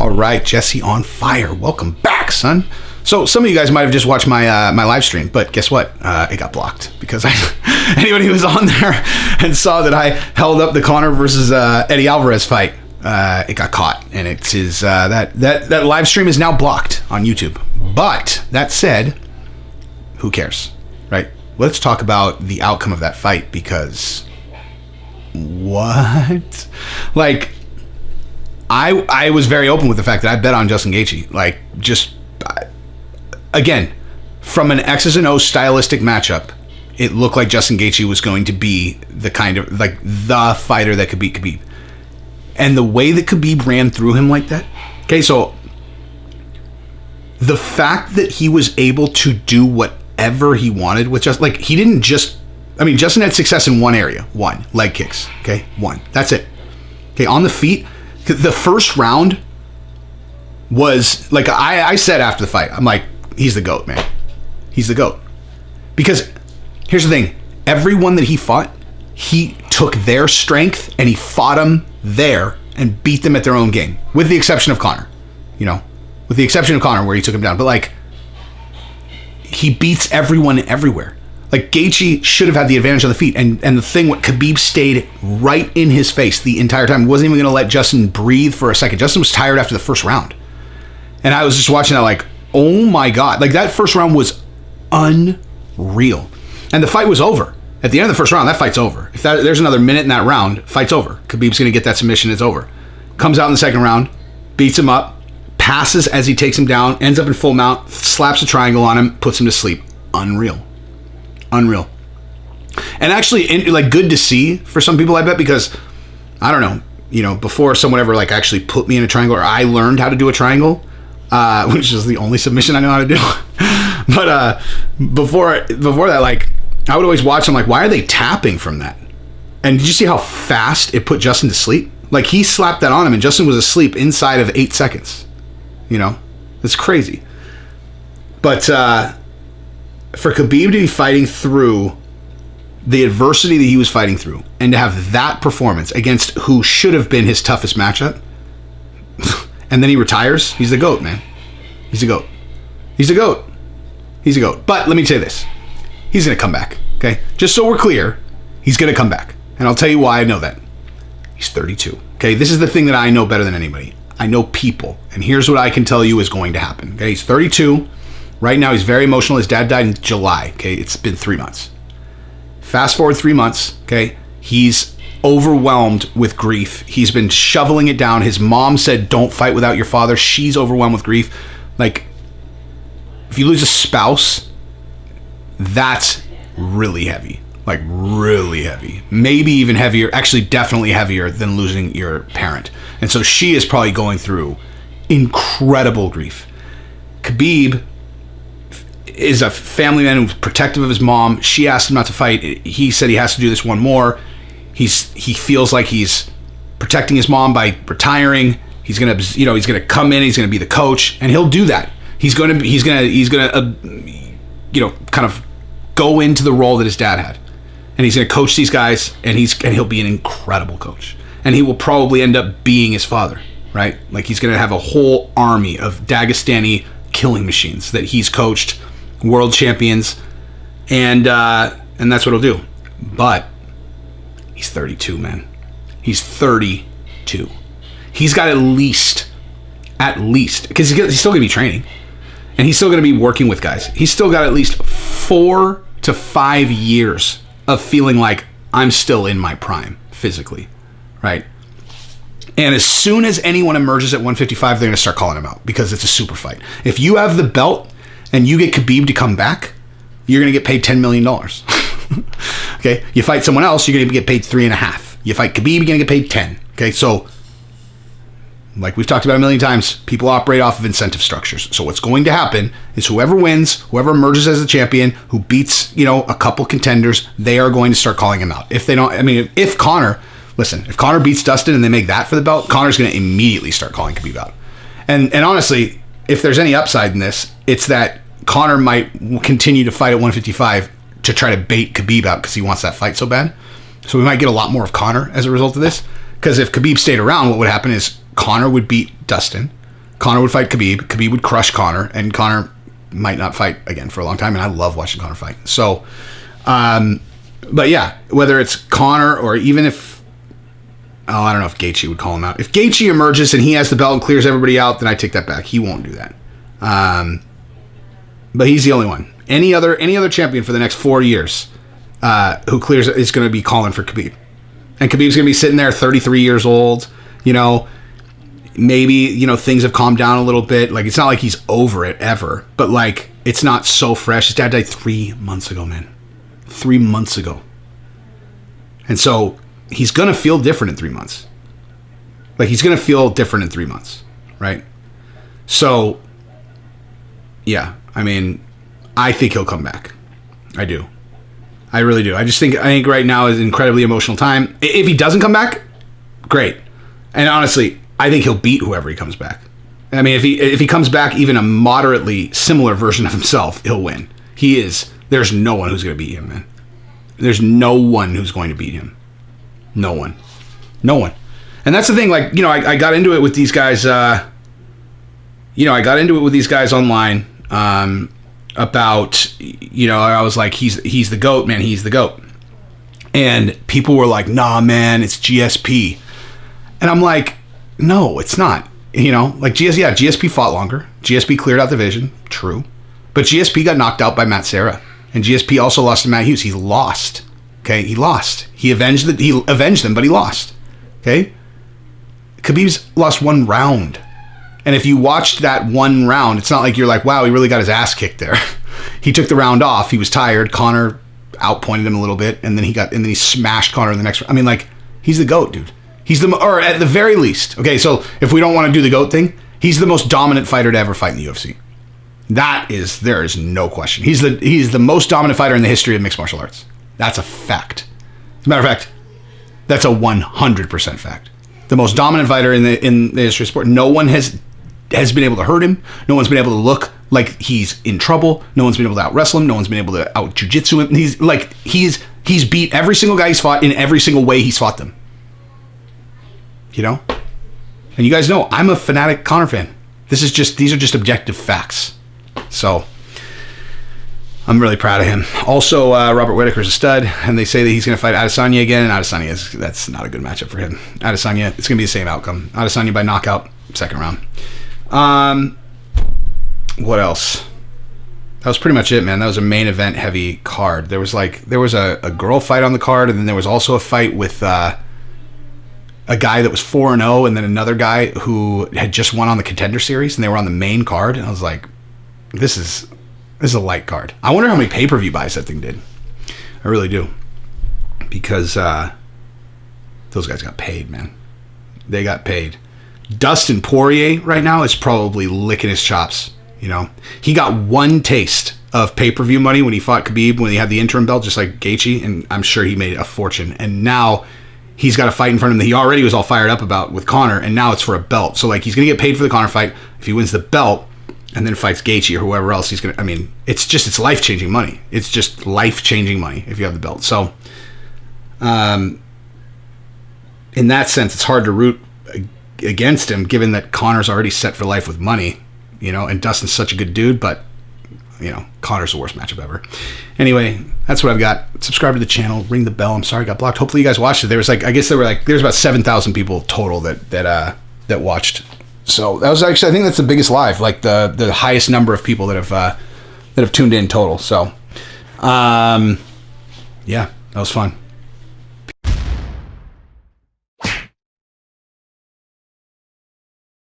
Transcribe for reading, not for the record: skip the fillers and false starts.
All right, Jesse on fire. Welcome back, son. So some of you guys might have just watched my my live stream, but guess what? It got blocked because anybody who was on there and saw that I held up the Conor versus Eddie Alvarez fight, it got caught, and it's his that live stream is now blocked on YouTube. But that said, who cares, right? Let's talk about the outcome of that fight, because what? Like, I was very open with the fact that I bet on Justin Gaethje. Like, just again, from an X's and O's stylistic matchup, it looked like Justin Gaethje was going to be the kind of, like, the fighter that could beat Khabib. And the way that Khabib ran through him like that, okay, so the fact that he was able to do whatever he wanted with just, like, he didn't just, I mean, Justin had success in one area, one, leg kicks, okay, one, that's it. Okay, on the feet, the first round was, like, I said after the fight, I'm like, he's the GOAT, man. He's the GOAT. Because here's the thing. Everyone that he fought, he took their strength and he fought them there and beat them at their own game. With the exception of Conor. You know? With the exception of Conor, where he took him down. But, like, he beats everyone everywhere. Like, Gaethje should have had the advantage on the feet. And the thing, what Khabib stayed right in his face the entire time. Wasn't even going to let Justin breathe for a second. Justin was tired after the first round. And I was just watching that like, oh my God. Like, that first round was unreal. And the fight was over. At the end of the first round, that fight's over. If there's another minute in that round, fight's over. Khabib's going to get that submission, it's over. Comes out in the second round, beats him up, passes as he takes him down, ends up in full mount, slaps a triangle on him, puts him to sleep. Unreal. And actually, like, good to see for some people, I bet, because, I don't know, you know, before someone ever, like, actually put me in a triangle, or I learned how to do a triangle, which is the only submission I know how to do. But before that, like, I would always watch them, like, why are they tapping from that? And did you see how fast it put Justin to sleep? Like, he slapped that on him, and Justin was asleep inside of 8 seconds. You know? It's crazy. But for Khabib to be fighting through the adversity that he was fighting through, and to have that performance against who should have been his toughest matchup, and then he retires, he's the GOAT, man. He's the GOAT. He's the GOAT. He's the GOAT. But let me say this. He's going to come back, okay? Just so we're clear, he's going to come back. And I'll tell you why I know that. He's 32, okay? This is the thing that I know better than anybody. I know people. And here's what I can tell you is going to happen, okay? He's 32. Right now, he's very emotional. His dad died in July, okay? It's been 3 months. Fast forward 3 months, okay? He's overwhelmed with grief. He's been shoveling it down. His mom said, don't fight without your father. She's overwhelmed with grief. Like, if you lose a spouse, that's really heavy. Like, really heavy. Maybe even heavier. Actually, definitely heavier than losing your parent. And so she is probably going through incredible grief. Khabib is a family man who's protective of his mom. She asked him not to fight. He said he has to do this one more. He feels like he's protecting his mom by retiring. He's gonna come in. He's gonna be the coach, and he'll do that. He's gonna kind of go into the role that his dad had, and he's gonna coach these guys, and he'll be an incredible coach, and he will probably end up being his father, right? Like, he's gonna have a whole army of Dagestani killing machines that he's coached, world champions, and that's what he'll do. But he's 32, man. He's 32. He's got at least, because he's still going to be training, and he's still going to be working with guys. He's still got at least 4 to 5 years of feeling like I'm still in my prime physically, right? And as soon as anyone emerges at 155, they're going to start calling him out because it's a super fight. If you have the belt and you get Khabib to come back, you're going to get paid $10 million. Okay, you fight someone else, you're going to get paid $3.5 million. You fight Khabib, you're going to get paid 10. Okay, so like we've talked about a million times, people operate off of incentive structures. So what's going to happen is whoever wins, whoever emerges as the champion, who beats, a couple contenders, they are going to start calling him out. If they don't, if Conor beats Dustin and they make that for the belt, Conor's going to immediately start calling Khabib out. And honestly, if there's any upside in this, it's that Conor might continue to fight at 155 to try to bait Khabib out because he wants that fight so bad. So we might get a lot more of Conor as a result of this. Because if Khabib stayed around, what would happen is Conor would beat Dustin. Conor would fight Khabib. Khabib would crush Conor, and Conor might not fight again for a long time. And I love watching Conor fight. So, but yeah, whether it's Conor or even if, I don't know if Gaethje would call him out. If Gaethje emerges and he has the belt and clears everybody out, then I take that back. He won't do that. But he's the only one. Any other champion for the next 4 years who clears is going to be calling for Khabib. And Khabib's going to be sitting there 33 years old, maybe, things have calmed down a little bit. Like, it's not like he's over it ever, but like, it's not so fresh. His dad died 3 months ago, man. 3 months ago. And so he's going to feel different in 3 months. Like, he's going to feel different in 3 months, right? So, yeah, I mean, I think he'll come back. I do. I really do. I think right now is an incredibly emotional time. If he doesn't come back, great. And honestly, I think he'll beat whoever he comes back. I mean, if he comes back even a moderately similar version of himself, he'll win. There's no one who's going to beat him, man. There's no one who's going to beat him. No one. And that's the thing, like, I got into it with these guys, I got into it with these guys online, about, I was like, he's the GOAT, man, he's the GOAT. And people were like, nah, man, it's GSP. And I'm like, no, it's not. Like GSP fought longer. GSP cleared out the division, true. But GSP got knocked out by Matt Serra. And GSP also lost to Matt Hughes. He lost. Okay, he lost. He avenged them, but he lost. Okay? Khabib's lost 1 round. And if you watched that 1 round, it's not like you're like, wow, he really got his ass kicked there. He took the round off. He was tired. Conor outpointed him a little bit, and then he smashed Conor in the next round. I mean, like, he's the GOAT, dude. Or at the very least. Okay, so if we don't want to do the GOAT thing, he's the most dominant fighter to ever fight in the UFC. There is no question. He's the most dominant fighter in the history of mixed martial arts. That's a fact. As a matter of fact, that's a 100% fact. The most dominant fighter in the history of sport. No one has been able to hurt him. No one's been able to look like he's in trouble. No one's been able to out wrestle him. No one's been able to out jiu-jitsu him. He's beat every single guy he's fought in every single way he's fought them. And you guys know I'm a fanatic Conor fan. These are just objective facts. So I'm really proud of him. Also, Robert Whittaker's a stud, and they say that he's going to fight Adesanya again, and that's not a good matchup for him. Adesanya, it's going to be the same outcome. Adesanya by knockout, second round. What else? That was pretty much it, man. That was a main event heavy card. There was a girl fight on the card, and then there was also a fight with a guy that was 4-0, and then another guy who had just won on the Contender Series, and they were on the main card. And I was like, this is a light card. I wonder how many pay-per-view buys that thing did. I really do. Because those guys got paid, man. They got paid. Dustin Poirier right now is probably licking his chops. He got 1 taste of pay-per-view money when he fought Khabib, when he had the interim belt, just like Gaethje, and I'm sure he made a fortune. And now he's got a fight in front of him that he already was all fired up about with Conor, and now it's for a belt. So, like, he's going to get paid for the Conor fight. If he wins the belt and then fights Gaethje or whoever else, it's life-changing money. It's just life-changing money if you have the belt. So, in that sense, it's hard to root against him, given that Conor's already set for life with money, and Dustin's such a good dude, but Conor's the worst matchup ever. Anyway, that's what I've got. Subscribe to the channel, ring the bell. I'm sorry I got blocked. Hopefully you guys watched it. There was there's about 7,000 people total that watched. So that was actually, I think that's the biggest live, like the highest number of people that have tuned in total. So, yeah, that was fun.